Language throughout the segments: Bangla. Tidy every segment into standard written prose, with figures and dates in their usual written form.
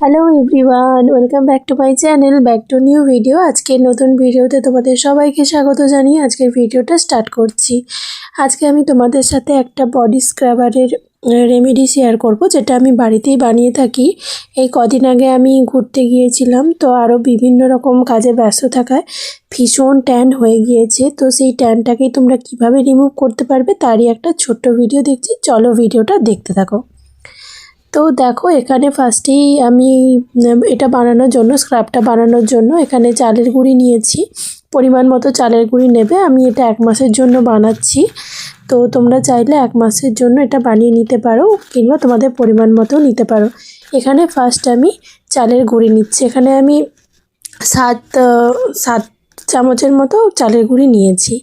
Hello everyone, welcome back to my channel, back to new video. আজকে নতুন ভিডিওতে তোমাদের সবাইকে স্বাগত জানিয়ে আজকের ভিডিওটা স্টার্ট করছি। আজকে আমি তোমাদের সাথে একটা বডি স্ক্রাবারের রেমেডি শেয়ার করব, যেটা আমি বাড়িতেই বানিয়ে থাকি। এই কদিন আগে আমি ঘুরতে গিয়েছিলাম, তো আরও বিভিন্ন রকম কাজে ব্যস্ত থাকায় ভীষণ ট্যান হয়ে গিয়েছে। তো সেই ট্যানটাকেই তোমরা কিভাবে রিমুভ করতে পারবে তারই একটা ছোট্ট ভিডিও দেখছি, চলো ভিডিওটা দেখতে থাকো। তো দেখো, এখানে ফার্স্টেই আমি এটা বানানোর জন্য, স্ক্রাবটা বানানোর জন্য এখানে চালের গুঁড়ি নিয়েছি। পরিমাণ মতো চালের গুঁড়ি নেবে। আমি এটা 1 মাসের জন্য বানাচ্ছি, তো তোমরা চাইলে 1 মাসের জন্য এটা বানিয়ে নিতে পারো, কিংবা তোমাদের পরিমাণ মতো নিতে পারো। এখানে ফার্স্ট আমি চালের গুঁড়ি নিচ্ছি। এখানে আমি 7 চামচের মতো চালের গুঁড়ি নিয়েছি।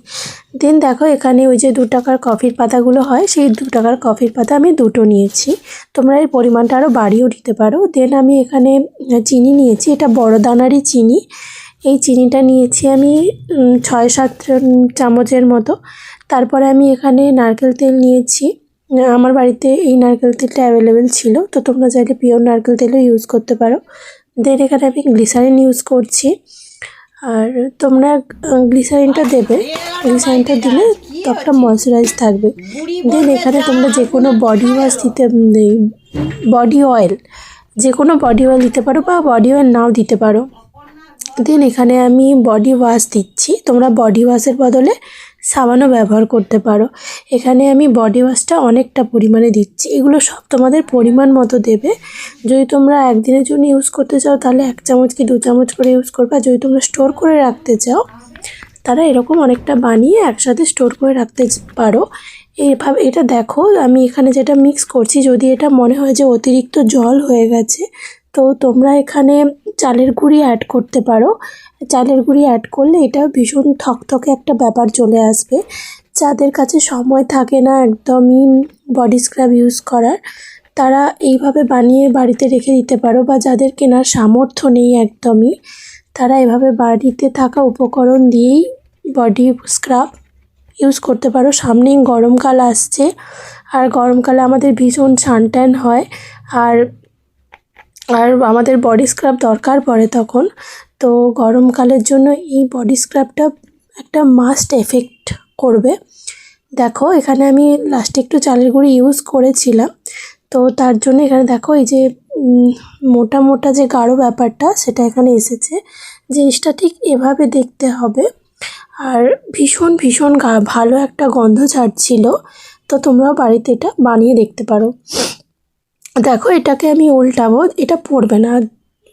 দেন দেখো, এখানে ওই যে 2 টাকার কফির পাতাগুলো হয়, সেই 2 টাকার কফির পাতা আমি 2টো নিয়েছি। তোমরা এর পরিমাণটা আরও বাড়িয়েও দিতে পারো। দেন আমি এখানে চিনি নিয়েছি, এটা বড় দানারই চিনি। এই চিনিটা নিয়েছি আমি 6-7 চামচের মতো। তারপরে আমি এখানে নারকেল তেল নিয়েছি। আমার বাড়িতে এই নারকেল তেলটা অ্যাভেলেবেল ছিল, তো তোমরা চাইলে পিওর নারকেল তেলও ইউজ করতে পারো। দেন এখানে আমি গ্লিসারিন ইউজ করছি। আর তোমরা গ্লিসারিনটা দেবে, গ্লিসারিনটা দিলে ত্বকটা ময়শ্চারাইজ থাকবে। দেন এখানে তোমরা যে কোনো বডি ওয়াশ দিতে, বডি অয়েল, যে কোনো বডি অয়েল দিতে পারো বা বডি অয়েল নাও দিতে পারো। দেন এখানে আমি বডি ওয়াশ দিচ্ছি, তোমরা বডি ওয়াশের বদলে সাবানও ব্যবহার করতে পারো। এখানে আমি বডি ওয়াশটা অনেকটা পরিমাণে দিচ্ছি। এগুলো সব তোমাদের পরিমাণ মতো দেবে। যদি তোমরা একদিনের জন্য ইউজ করতে চাও তাহলে 1 চামচ কি 2 চামচ করে ইউজ করবে। আর যদি তোমরা স্টোর করে রাখতে চাও তারা এরকম অনেকটা বানিয়ে একসাথে স্টোর করে রাখতে পারো। এইভাবে এটা দেখো, আমি এখানে যেটা মিক্স করছি, যদি এটা মনে হয় যে অতিরিক্ত জল হয়ে গেছে, তো তোমরা এখানে চালের গুঁড়ি অ্যাড করতে পারো। চালের গুঁড়ি অ্যাড করলে এটা ভীষণ থকথকে একটা ব্যাপার চলে আসবে। যাদের কাছে সময় থাকে না একদমই বডি স্ক্রাব ইউজ করার, তারা এইভাবে বানিয়ে বাড়িতে রেখে দিতে পারো। বা যাদের কেনার সামর্থ্য নেই একদমই, তারা এভাবে বাড়িতে থাকা উপকরণ দিয়েই বডি স্ক্রাব ইউজ করতে পারো। সামনেই গরমকাল আসছে, আর গরমকালে আমাদের ভীষণ সানট্যান হয়, আর আর আমাদের বডি স্ক্রাব দরকার পড়ে তখন। তো গরমকালের জন্য এই বডি স্ক্রাবটা একটা মাস্ট এফেক্ট করবে। দেখো, এখানে আমি লাস্টে একটু চালের গুঁড়ি ইউজ করেছিলাম, তো তার জন্য এখানে দেখো এই যে মোটা মোটা যে গাঢ় ব্যাপারটা সেটা এখানে এসেছে। জিনিসটা ঠিক এভাবে দেখতে হবে। আর ভীষণ ভীষণ ভালো একটা গন্ধ ছাড়ছিল। তো তোমরাও বাড়িতে এটা বানিয়ে দেখতে পারো। দেখো, এটাকে আমি উল্টাবো, এটা পড়বে না।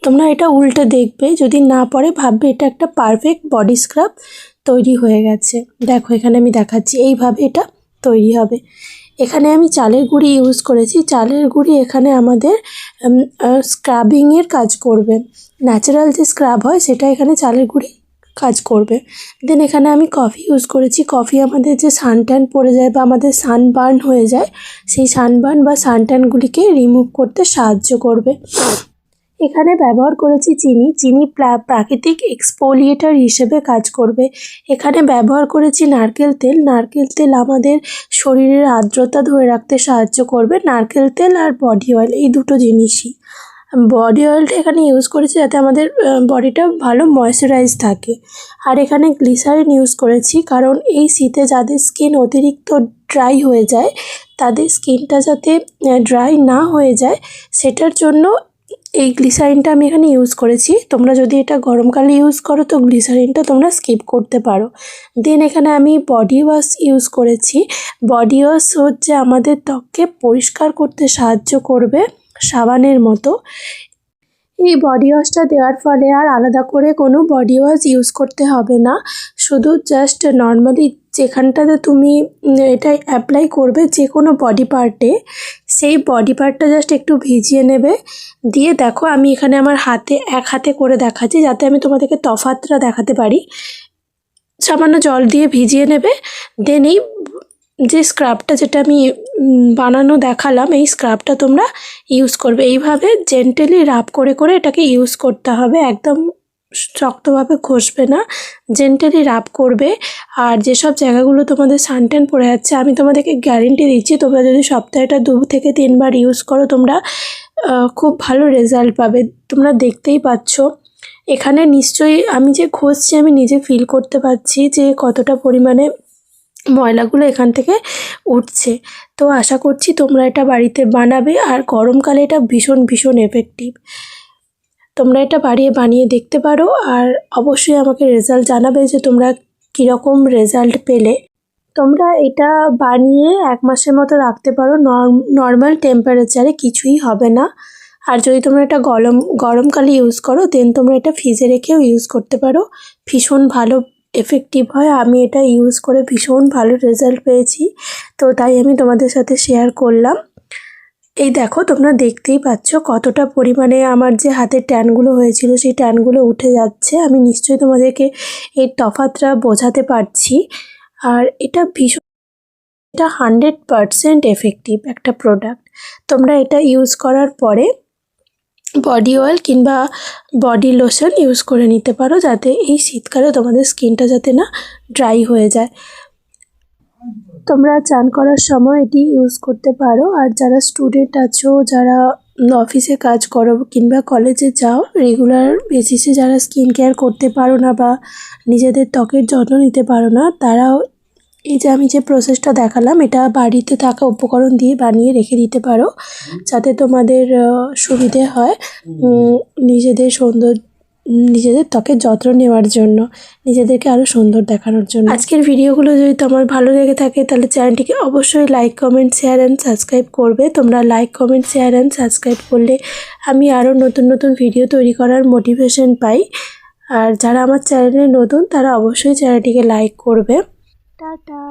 তোমরা এটা উল্টে দেখবে, যদি না পড়ে ভাববে এটা একটা পারফেক্ট বডি স্ক্রাব তৈরি হয়ে গেছে। দেখো, এখানে আমি দেখাচ্ছি, এইভাবে এটা তৈরি হবে। এখানে আমি চালের গুঁড়ি ইউজ করেছি। চালের গুঁড়ি এখানে আমাদের স্ক্রাবিংয়ের কাজ করবে। ন্যাচারাল যে স্ক্রাব হয় সেটা এখানে চালের গুঁড়ি কাজ করবে। দেন এখানে আমি কফি ইউজ করেছি। কফি আমাদের যে সানট্যান পড়ে যায় বা আমাদের সানবার্ন হয়ে যায়, সেই সানবার্ন বা সানট্যানগুলিকে রিমুভ করতে সাহায্য করবে। এখানে ব্যবহার করেছি চিনি। চিনি প্রাকৃতিক এক্সফোলিয়েটর হিসেবে কাজ করবে। এখানে ব্যবহার করেছি নারকেল তেল। নারকেল তেল আমাদের শরীরের আর্দ্রতা ধরে রাখতে সাহায্য করবে। নারকেল তেল আর বডি অয়েল, এই দুটো জিনিসই। বডি অয়েলটা এখানে ইউজ করেছি যাতে আমাদের বডিটা ভালো ময়শ্চারাইজ থাকে। আর এখানে গ্লিসারিন ইউজ করেছি, কারণ এই শীতে যাদের স্কিন অতিরিক্ত ড্রাই হয়ে যায়, তাদের স্কিনটা যাতে ড্রাই না হয়ে যায় সেটার জন্য এই গ্লিসারিনটা আমি এখানে ইউজ করেছি। তোমরা যদি এটা গরমকালে ইউজ করো তো গ্লিসারিনটা তোমরা স্কিপ করতে পারো। দেন এখানে আমি বডি ওয়াশ ইউজ করেছি। বডি ওয়াশ হচ্ছে আমাদের ত্বককে পরিষ্কার করতে সাহায্য করবে সাবানের মতো। এই বডি ওয়াশটা দেওয়ার ফলে আর আলাদা করে কোনো বডি ওয়াশ ইউজ করতে হবে না। শুধু জাস্ট নর্মালি যেখানটাতে তুমি এটা অ্যাপ্লাই করবে, যে কোনো বডি পার্টে, সেই বডি পার্টটা জাস্ট একটু ভিজিয়ে নেবে। দিয়ে দেখো, আমি এখানে আমার হাতে 1 হাতে করে দেখাচ্ছি যাতে আমি তোমাদেরকে তফাৎটা দেখাতে পারি। সামান্য জল দিয়ে ভিজিয়ে নেবে। দেন এই যে স্ক্রাবটা যেটা আমি বানানো দেখালাম, এই স্ক্রাবটা তোমরা ইউজ করবে। এইভাবে জেন্টালি রাব করে করে এটাকে ইউজ করতে হবে, একদম শক্তভাবে ঘষবে না, জেন্টালি রাব করবে। আর যেসব জায়গাগুলো তোমাদের সানট্যান পড়ে যাচ্ছে, আমি তোমাদেরকে গ্যারেন্টি দিচ্ছি তোমরা যদি সপ্তাহে এটা 2 থেকে 3 বার ইউজ করো, তোমরা খুব ভালো রেজাল্ট পাবে। তোমরা দেখতেই পাচ্ছ এখানে নিশ্চয়ই আমি যে ঘষছি আমি নিজে ফিল করতে পারছি যে কতটা পরিমাণে ময়লাগুলো এখান থেকে উঠছে। তো আশা করছি তোমরা এটা বাড়িতে বানাবে, আর গরমকালে এটা ভীষণ ভীষণ এফেক্টিভ। তোমরা এটা বানিয়ে দেখতে পারো, আর অবশ্যই আমাকে রেজাল্ট জানাবে যে তোমরা কীরকম রেজাল্ট পেলে। তোমরা এটা বানিয়ে 1 মাসের মতো রাখতে পারো নর্মাল টেম্পারেচারে, কিছুই হবে না। আর যদি তোমরা এটা গরমকালে ইউজ করো দেন তোমরা এটা ফ্রিজে রেখেও ইউজ করতে পারো, ভীষণ ভালো এফেক্টিভ হয়। আমি এটা ইউজ করে ভীষণ ভালো রেজাল্ট পেয়েছি, তো তাই আমি তোমাদের সাথে শেয়ার করলাম। এই দেখো তোমরা দেখতেই পাচ্ছ কতটা পরিমাণে আমার যে হাতের ট্যানগুলো হয়েছিল সেই ট্যানগুলো উঠে যাচ্ছে। আমি নিশ্চয়ই তোমাদেরকে এই তফাৎটা বোঝাতে পারছি। আর এটা 100% এফেক্টিভ একটা প্রোডাক্ট। তোমরা এটা ইউজ করার পরে বডি অয়েল কিংবা বডি লোশন ইউজ করে নিতে পারো, যাতে এই শীতকালে তোমাদের স্কিনটা যাতে না ড্রাই হয়ে যায়। তোমরা চান করার সময় এটি ইউজ করতে পারো। আর যারা স্টুডেন্ট আছো, যারা অফিসে কাজ করো কিংবা কলেজে যাও, রেগুলার বেসিসে যারা স্কিন কেয়ার করতে পারো না বা নিজেদের ত্বকের যত্ন নিতে পারো না, তারাও এই যে আমি যে প্রসেসটা দেখালাম এটা বাড়িতে থাকা উপকরণ দিয়ে বানিয়ে রেখে দিতে পারো, যাতে তোমাদের সুবিধে হয় নিজেদের ত্বকের যত্ন নেওয়ার জন্য, নিজেদেরকে আরও সুন্দর দেখানোর জন্য। আজকের ভিডিওগুলো যদি তোমার ভালো লেগে থাকে তাহলে চ্যানেলটিকে অবশ্যই like, comment, share and subscribe করবে। তোমরা like, comment, share and subscribe করলে আমি আরও নতুন নতুন ভিডিও তৈরি করার মোটিভেশন পাই। আর যারা আমার চ্যানেলে নতুন তারা অবশ্যই চ্যানেলটিকে লাইক করবে। টাটা।